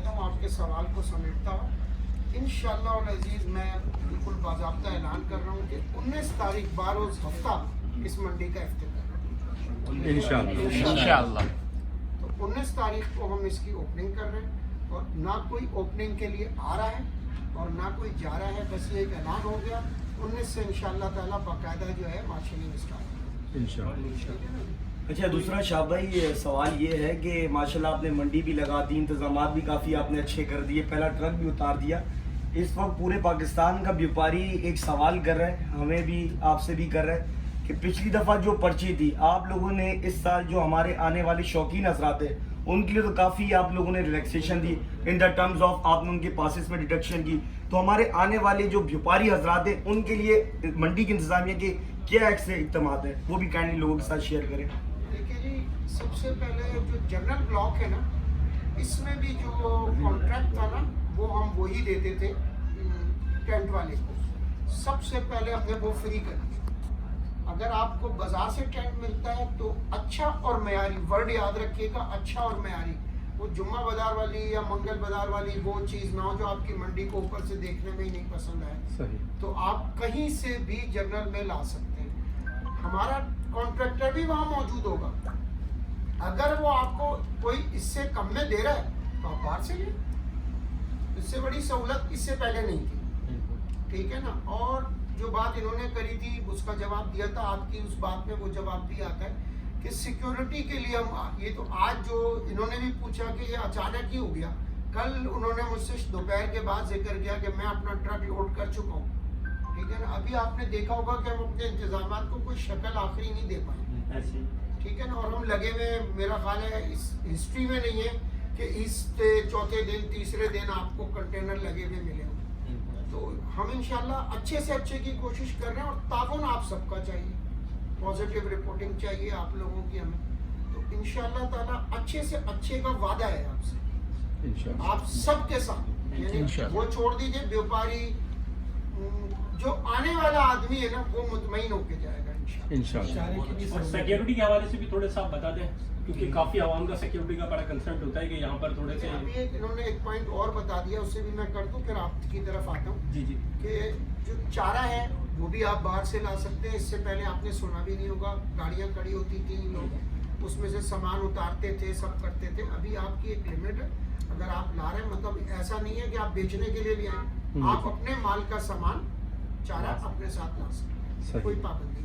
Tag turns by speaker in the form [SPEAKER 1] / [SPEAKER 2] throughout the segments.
[SPEAKER 1] لیتا ہوں آپ کے سوال کو سمیٹتا ہوں. انشاءاللہ العزیز میں بالکل باضابطہ اعلان کر رہا ہوں کہ 19 تاریخ باروز ہفتہ اس منڈی کا افتتاح
[SPEAKER 2] انشاءاللہ.
[SPEAKER 1] تو 19 تاریخ کو ہم اس کی اوپننگ کر رہے ہیں اور نہ کوئی اوپننگ کے لیے آ رہا ہے اور نہ کوئی جا رہا ہے, بس یہ ایک اعلان ہو گیا. 19 سے انشاءاللہ تعالیٰ باقاعدہ جو ہے مارشلنگ اسٹارٹ انشاءاللہ.
[SPEAKER 3] اچھا, دوسرا شاہ بھائی سوال یہ ہے کہ ماشاءاللہ آپ نے منڈی بھی لگا دی, انتظامات بھی کافی آپ نے اچھے کر دیے, پہلا ٹرک بھی اتار دیا. اس وقت پورے پاکستان کا بیوپاری ایک سوال کر رہا ہے, ہمیں بھی آپ سے بھی کر رہا ہے کہ پچھلی دفعہ جو پرچی تھی آپ لوگوں نے اس سال جو ہمارے آنے والے شوقین حضرات ہیں ان کے لیے تو کافی آپ لوگوں نے relaxation the in the terms of, آپ نے ان کے پاسز میں ڈیڈکشن کی. تو ہمارے آنے والے جو بیوپاری حضرات ہیں ان کے لیے منڈی کی انتظامیہ کے کیا اقدامات ہیں, وہ بھی کائنڈلی لوگوں کے ساتھ شیئر کریں.
[SPEAKER 1] دیکھیے جی, سب سے پہلے جو جنرل بلاک ہے نا, اس میں بھی جو کانٹریکٹ تھا نا وہ ہم وہی دیتے تھے ٹینٹ والے کو. سب سے پہلے ہم نے وہ فری کر دیا. اگر آپ کو بازار سے ٹینٹ ملتا ہے تو اچھا اور معیاری, ورڈ یاد رکھیے گا, اچھا اور معیاری. وہ جمعہ بازار والی یا منگل بازار والی وہ چیز نہ ہو جو آپ کی منڈی کو اوپر سے دیکھنے میں ہی نہیں پسند آئے. تو آپ کہیں سے بھی جنرل میں لا سکتے ہیں. ہمارا کانٹریکٹر بھی وہاں موجود ہوگا. اگر وہ آپ کو کوئی اس سے کم میں دے رہا ہے تو آپ باہر سے لیں. اس سے بڑی سہولت اس سے پہلے نہیں تھی, ٹھیک ہے نا. اور جو بات انہوں نے کری تھی اس کا جواب دیا تھا, آپ کی اس بات میں وہ جواب بھی آتا ہے کہ سیکیورٹی کے لیے ہم, یہ تو آج جو انہوں نے بھی پوچھا کہ یہ اچانک ہی ہو گیا, کل انہوں نے مجھ سے دوپہر کے بعد ذکر کیا کہ میں اپنا ٹرک لوڈ کر چکا ہوں, ٹھیک ہے نا. ابھی آپ نے دیکھا ہوگا کہ ہم اپنے انتظامات کو کوئی شکل آخری نہیں دے پائے, ٹھیک ہے نا. اور ہم لگے ہوئے, میرا خیال ہے اس ہسٹری میں نہیں ہے کہ اس چوتھے دن تیسرے دن آپ کو کنٹینر لگے ہوئے ملے ہوں. تو ہم انشاءاللہ اچھے سے اچھے کی کوشش کر رہے ہیں اور تعاون آپ سب کا چاہیے, پازیٹیو رپورٹنگ چاہیے آپ لوگوں کی ہمیں. تو انشاءاللہ تعالیٰ اچھے سے اچھے کا وعدہ ہے آپ سے, آپ سب کے ساتھ. یعنی وہ چھوڑ دیجئے, بیوپاری جو آنے والا آدمی ہے نا وہ مطمئن ہو کے جائے گا انشاءاللہ.
[SPEAKER 4] سیکیورٹی کے حوالے سے بھی تھوڑے سا بتا دیں, کیونکہ کافی عوام کا سیکیورٹی کا بڑا کنسرن ہوتا ہے کہ یہاں پر تھوڑے سے.
[SPEAKER 1] ابھی انہوں نے ایک پوائنٹ اور بتا دیا, اس سے بھی میں کر دوں پھر آپ کی طرف آتا ہوں.
[SPEAKER 4] جی
[SPEAKER 1] کہ جو چارہ ہے وہ بھی آپ باہر سے لا سکتے ہیں. اس سے پہلے آپ نے سنا بھی نہیں ہوگا, گاڑیاں کھڑی ہوتی تھیں, لوگ اس میں سے سامان اتارتے تھے, سب کرتے تھے. ابھی آپ کی ایک لمٹ ہے, اگر آپ لا رہے ہیں مطلب ایسا نہیں ہے کہ آپ بیچنے کے لیے بھی آئیں, آپ اپنے مال کا سامان چارہ اپنے ساتھ لا سکتے ہیں, کوئی پابندی نہیں.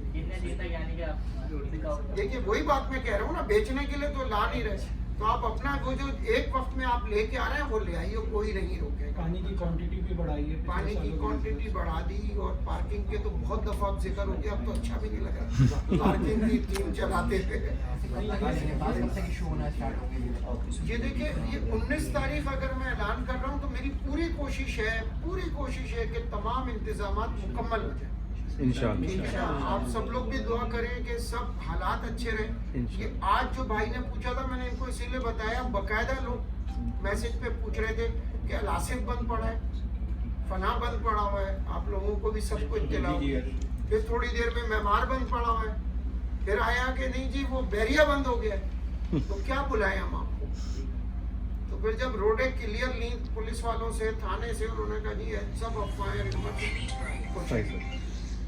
[SPEAKER 1] دیکھیے وہی بات میں کہہ رہا ہوں نا, بیچنے کے لیے تو لا نہیں رہے, تو آپ اپنا وہ جو ایک وقت میں آپ لے کے آ رہے ہیں وہ لے آئیے, کوئی نہیں روکے گا.
[SPEAKER 5] پانی کی کوانٹٹی بھی بڑھائی ہے,
[SPEAKER 1] پانی کی کوانٹٹی بڑھا دی, اور پارکنگ کے تو بہت دفعہ اب ذکر ہو گیا, اب تو اچھا بھی نہیں لگا. پارکنگ کی ٹیم چلاتے تھے. یہ دیکھیے, یہ 19 تاریخ اگر میں اعلان کر رہا ہوں تو میری پوری کوشش ہے کہ تمام انتظامات مکمل ہو جائیں انشاءاللہ. آپ سب لوگ بھی دعا کریں کہ سب حالات اچھے رہیں. یہ آج جو بھائی نے پوچھا تھا, میں نے ان کو اسی لیے بتایا, باقاعدہ لوگ میسج پہ پوچھ رہے تھے کہ الاسف بند پڑا ہے, فنا بند پڑا ہوا ہے, آپ لوگوں کو بھی سب کو اطلاع ہوئی ہے. پھر تھوڑی دیر میں معمار بند پڑا ہوا ہے, پھر آیا کہ نہیں جی وہ بیریا بند ہو گیا ہے, تو کیا بلائیں ہم آپ کو. تو پھر جب روڈیں کلیئر لی پولیس والوں سے, تھانے سے, انہوں نے کہا جی سب افواہیں,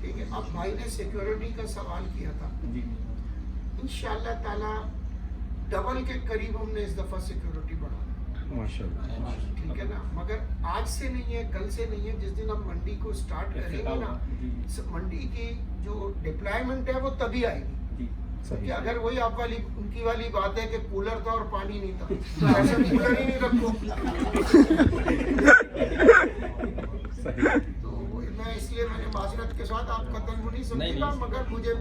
[SPEAKER 1] ٹھیک ہے. اب بھائی نے سیکیورٹی کا سوال کیا تھا, انشاءاللہ تعالی ڈبل کے قریب ہم نے اس دفعہ سیکیورٹی بڑھا ماشاءاللہ, ٹھیک ہے نا. مگر آج سے نہیں ہے, کل سے نہیں ہے, جس دن ہم منڈی کو سٹارٹ کریں گے نا, منڈی کی جو ڈپلائمنٹ ہے وہ تبھی آئے گی. کہ اگر وہی آپ والی ان کی والی بات ہے کہ کولر تھا اور پانی نہیں تھا, ایسے کولر ہی نہیں رکھو. تو میں اس لیے میں نے معذرت کے ساتھ آپ کا تنگ نہیں سمجھے, مگر مجھے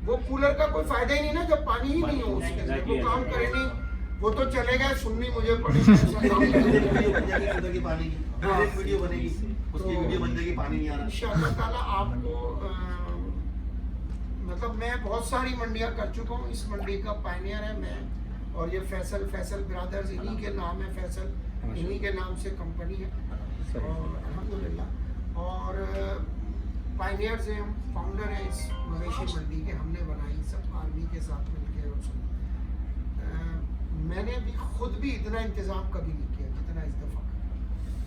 [SPEAKER 1] وہ کولر کا کوئی فائدہ ہی نہیں نا جب پانی ہی نہیں ہو اس کے اندر, وہ کام کرے نہیں, وہ تو چلے گئے, سننی مجھے پڑے گی. انشاءاللہ تعالیٰ آپ کو مطلب میں بہت ساری منڈیاں کر چکا ہوں, اس منڈی کا پائنیئر ہے میں, اور یہ فیصل برادرز انہی کے نام ہے, فیصل انہی کے نام سے کمپنی ہے, اور الحمدللہ اور پائنیئرز ہیں, ہم فاؤنڈر ہیں اس مویشی منڈی کے, ہم نے بنائی سب آرمی کے ساتھ مل کے. اور میں نے بھی خود بھی اتنا انتظام کبھی نہیں کیا جتنا اس دفعہ.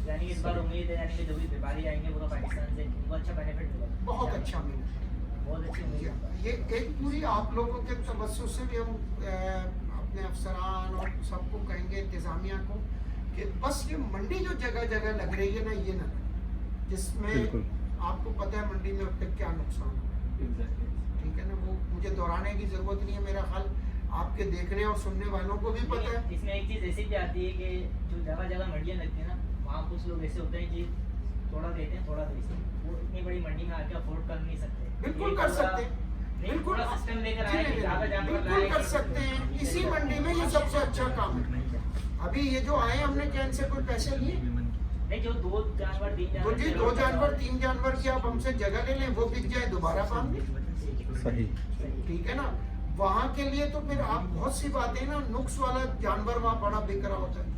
[SPEAKER 2] یعنی اس بار امید ہے یعنی کہ جو بھی بیماری آئیں گے وہ تو پاکستان سے ان کو اچھا بینیفٹ ملے گا.
[SPEAKER 1] بہت اچھا ملا.
[SPEAKER 2] بہت اچھی امید ہے.
[SPEAKER 1] یہ ایک پوری آپ لوگوں کے توسط سے بھی ہم اپنے افسران اور سب کو کہیں گے, انتظامیہ کو, کہ بس یہ منڈی جو جگہ جگہ لگ رہی ہے نا, یہ نہ جس میں آپ کو پتہ ہے منڈی میں اب تک کیا نقصان ہوا. ٹھیک ہے نا, وہ مجھے دہرانے کی ضرورت نہیں ہے, میرا خیال آپ کے دیکھنے اور سننے والوں کو بھی پتہ ہے.
[SPEAKER 2] اس میں ایک چیز ایسی بھی آتی ہے کہ جو جگہ جگہ منڈیاں لگتی ہیں نا, وہاں کچھ لوگ ایسے ہوتے ہیں کہ تھوڑا دیتے ہیں تھوڑا دیتے ہیں, وہ اتنی بڑی منڈی میں آ کے افورڈ کر نہیں سکتے.
[SPEAKER 1] بالکل کر سکتے ہیں, بالکل
[SPEAKER 2] سسٹم لے کر آئے کہ زیادہ جانور
[SPEAKER 1] بالکل کر سکتے ہیں. اسی منڈی میں یہ سب سے اچھا کام ہے. ابھی یہ جو آئے ہم نے کیا ان سے کوئی پیسے لیے
[SPEAKER 2] نہیں, جو 2 جانور 3
[SPEAKER 1] تو جی 2 جانور 3 جانور کی آپ ہم سے جگہ لے لیں, وہ بک جائے دوبارہ باندھ دیں.
[SPEAKER 3] صحیح.
[SPEAKER 1] ٹھیک ہے نا, وہاں کے لیے تو پھر آپ بہت سی باتیں نا, نقص والا جانور وہاں بڑا بک رہا ہوتا ہے.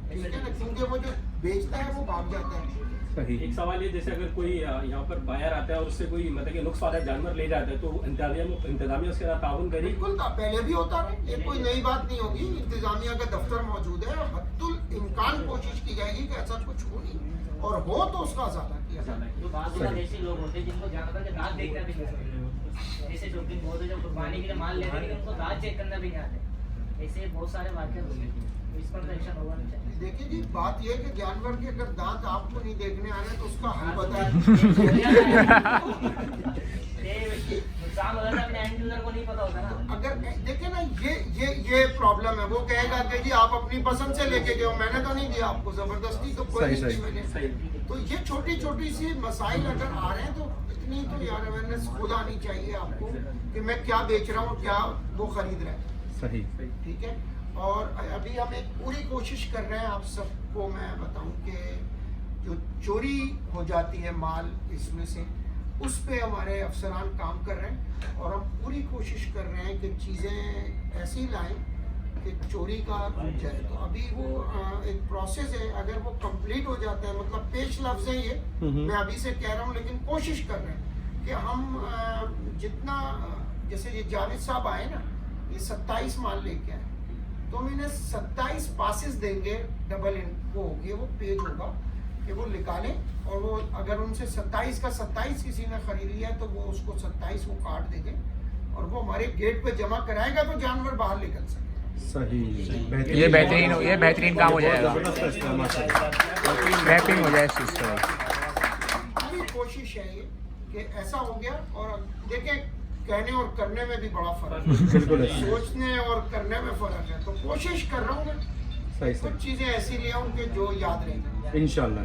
[SPEAKER 1] ٹھیک ہے نا, کیونکہ وہ جو بیچتا ہے وہ بھاگ جاتا ہے.
[SPEAKER 4] ایک سوال یہ, جیسے اگر کوئی یہاں پر بائر آتا ہے اور اس سے کوئی مطلب کہ نقص والا جانور لے جاتا ہے تو انتظامیہ اس کے ساتھ تعاون کرے.
[SPEAKER 1] بالکل پہلے بھی ہوتا رہے, یہ کوئی نئی بات نہیں ہوگی. انتظامیہ کا دفتر موجود ہے, حد الامکان کوشش کی جائے گی کہ ایسا کچھ ہو نہیں, اور ہو تو اس کا ازالہ کیا جائے.
[SPEAKER 2] جو بعض ایسے لوگ ہوتے ہیں جن کو جانور کے دانت دیکھنا بھی نہیں آتا, ایسے شوقین بہت ہے جو قربانی کے لیے مال لیتے ہیں لیکن ان کو دانت چیک کرنا بھی نہیں آتے. ایسے بہت سارے واقعات ہوتے ہیں, اس پر ایکشن ہوگا نہیں چاہیے.
[SPEAKER 1] دیکھیے جی, بات یہ ہے کہ جانور کے اگر دانت آپ کو نہیں دیکھنے آ رہے تو اس کا حل بتائیں.
[SPEAKER 2] نقصان ہوتا ہے اپنے اینڈ یوزر کو نہیں پتا ہوتا نا.
[SPEAKER 1] اگر دیکھیں نا, یہ پرابلم ہے. وہ کہے گا کہ جی آپ اپنی پسند سے لے کے گئے ہو, میں نے تو نہیں دیا آپ کو زبردستی, تو کوئی نہیں میں نے. تو یہ چھوٹی چھوٹی سی مسائل اگر آ رہے ہیں تو اتنی تو یار اویئرنیس خود آنی چاہیے آپ کو کہ میں کیا بیچ رہا ہوں, کیا وہ خرید رہا ہے.
[SPEAKER 3] صحیح.
[SPEAKER 1] ٹھیک ہے. اور ابھی ہم ایک پوری کوشش کر رہے ہیں, آپ سب کو میں بتاؤں کہ جو چوری ہو جاتی ہے مال اس میں سے, اس پہ ہمارے افسران کام کر رہے ہیں, اور ہم پوری کوشش کر رہے ہیں کہ چیزیں ایسی لائیں کہ چوری کا رک جائے. تو ابھی وہ ایک پروسیس ہے, اگر وہ کمپلیٹ ہو جاتا ہے, مطلب پیش لفظ ہے یہ, میں ابھی سے کہہ رہا ہوں, لیکن کوشش کر رہے ہیں کہ ہم جتنا, جیسے یہ جاوید صاحب آئے نا, یہ 27 مال لے کے آئے, تو ہم انہیں 27 پاسز دیں گے, ڈبل وہ ہوگی, وہ پیج ہوگا کہ وہ نکالیں, اور وہ اگر ان سے 27 کا 27 کسی نے خرید لیا تو وہ اس کو 27 وہ کارڈ دے دیں, اور وہ ہمارے گیٹ پہ جمع کرائے گا تو جانور باہر نکل سکے.
[SPEAKER 3] صحیح.
[SPEAKER 6] یہ بہترین کام ہو جائے گا, میپنگ ہو جائے اس چیز کا.
[SPEAKER 1] پوری کوشش ہے یہ کہ ایسا ہو گیا. اور دیکھیں کہنے اور کرنے میں بھی بڑا فرق ہے,
[SPEAKER 3] بالکل
[SPEAKER 1] سوچنے اور کرنے میں فرق ہے. تو کوشش کر رہا ہوں کہ کچھ چیزیں ایسی لے آؤں کہ جو یاد رہیں گی
[SPEAKER 3] انشاءاللہ.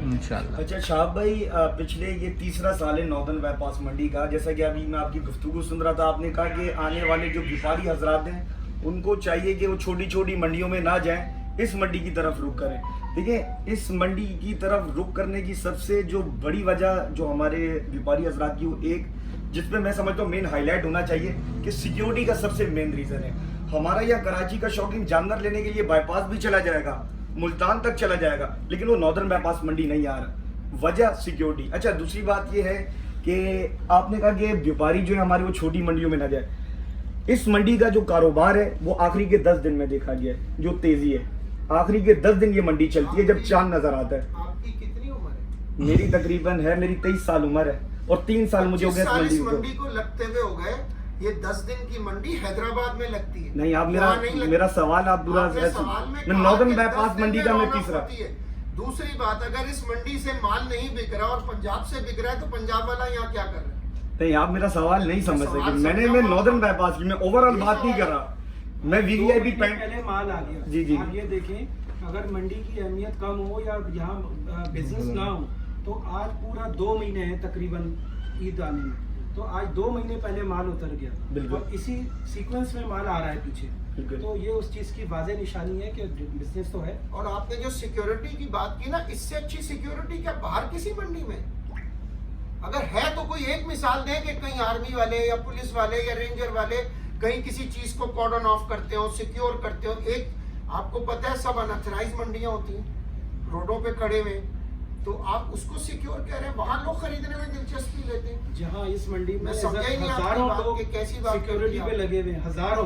[SPEAKER 3] اچھا شہاب بھائی, پچھلے یہ 3را سال ہے ناردرن بائی پاس منڈی کا. جیسا کہ ابھی میں آپ کی گفتگو سن رہا تھا, آپ نے کہا کہ آنے والے جو بیپاری حضرات ہیں ان کو چاہیے کہ وہ چھوٹی چھوٹی منڈیوں میں نہ جائیں, اس منڈی کی طرف رخ کریں. دیکھیں, اس منڈی کی طرف رخ کرنے کی سب سے جو بڑی وجہ جو ہمارے بیپاری حضرات کی, وہ ایک جس پہ میں سمجھتا ہوں مین ہائی لائٹ ہونا چاہیے کہ سیکیورٹی کا سب سے مین ریزن ہے. ہمارا یہاں کراچی کا شوقین جانور لینے کے لیے بائی پاس بھی چلا جائے گا, ملتان تک چلا جائے گا, لیکن وہ ناردرن بائی پاس منڈی نہیں آ رہا, وجہ سیکیورٹی. اچھا دوسری بات یہ ہے کہ آپ نے کہا کہ بیپاری جو ہے ہماری وہ چھوٹی منڈیوں میں نہ جائے. اس منڈی کا جو کاروبار ہے وہ آخری کے 10 دن میں دیکھا گیا ہے, جو تیزی ہے آخری کے 10 دن یہ منڈی چلتی ہے جب چاند نظر آتا ہے.
[SPEAKER 1] آپ کی کتنی عمر ہے؟
[SPEAKER 3] میری تقریباً ہے, میری 23 سال عمر ہے, اور 3 سال مجھے ہو گئے
[SPEAKER 1] اس منڈی کو لگتے ہوئے ہو گئے. یہ 10 دن کی منڈی حیدرآباد میں لگتی ہے.
[SPEAKER 3] نہیں, آپ میرا سوال آپ برا میں ناردرن بائی پاس منڈی کا میں تیسرا.
[SPEAKER 1] دوسری بات, اگر اس منڈی سے مال نہیں بک رہا اور پنجاب سے بک رہا ہے تو پنجاب والا یہاں کیا کر رہا ہے؟
[SPEAKER 3] نہیں, آپ میرا سوال نہیں سمجھ سکے. میں ناردرن بائی پاس کی, میں اوور آل بات نہیں کر رہا, میں وی وی آئی پی
[SPEAKER 5] پہلے مال آ گیا.
[SPEAKER 3] جی
[SPEAKER 5] آپ یہ دیکھیں, اگر منڈی کی اہمیت کم ہو یا یہاں بزنس نہ ہو تو آج پورا 2 مہینے ہیں تقریباً عید آنے میں, تو آج 2 مہینے پہلے مال اتر گیا, اور اسی سیکوینس میں مال آ رہا ہے پیچھے. تو یہ اس چیز کی واضح نشانی ہے کہ بزنس تو ہے.
[SPEAKER 1] اور آپ نے جو سیکیورٹی کی بات کی نا, اس سے اچھی سیکیورٹی کیا باہر کسی منڈی میں اگر ہے تو کوئی ایک مثال دیں کہ کہیں آرمی والے یا پولیس والے یا رینجر والے کہیں کسی چیز کو کارڈن آف کرتے ہو, سیکیور کرتے ہو. ایک آپ کو پتہ ہے سب انتھرائز منڈیاں ہوتی ہیں روڈوں پہ کھڑے ہوئے, تو آپ اس کو سیکیور کہہ رہے ہیں, وہاں لوگ خریدنے میں دلچسپی لیتے ہیں.
[SPEAKER 5] جہاں اس منڈی میں
[SPEAKER 1] سمجھا ہی نہیں
[SPEAKER 5] ہزاروں لوگ
[SPEAKER 1] کیسی بات
[SPEAKER 5] سیکیورٹی پہ لگے ہوئے ہیں, ہزاروں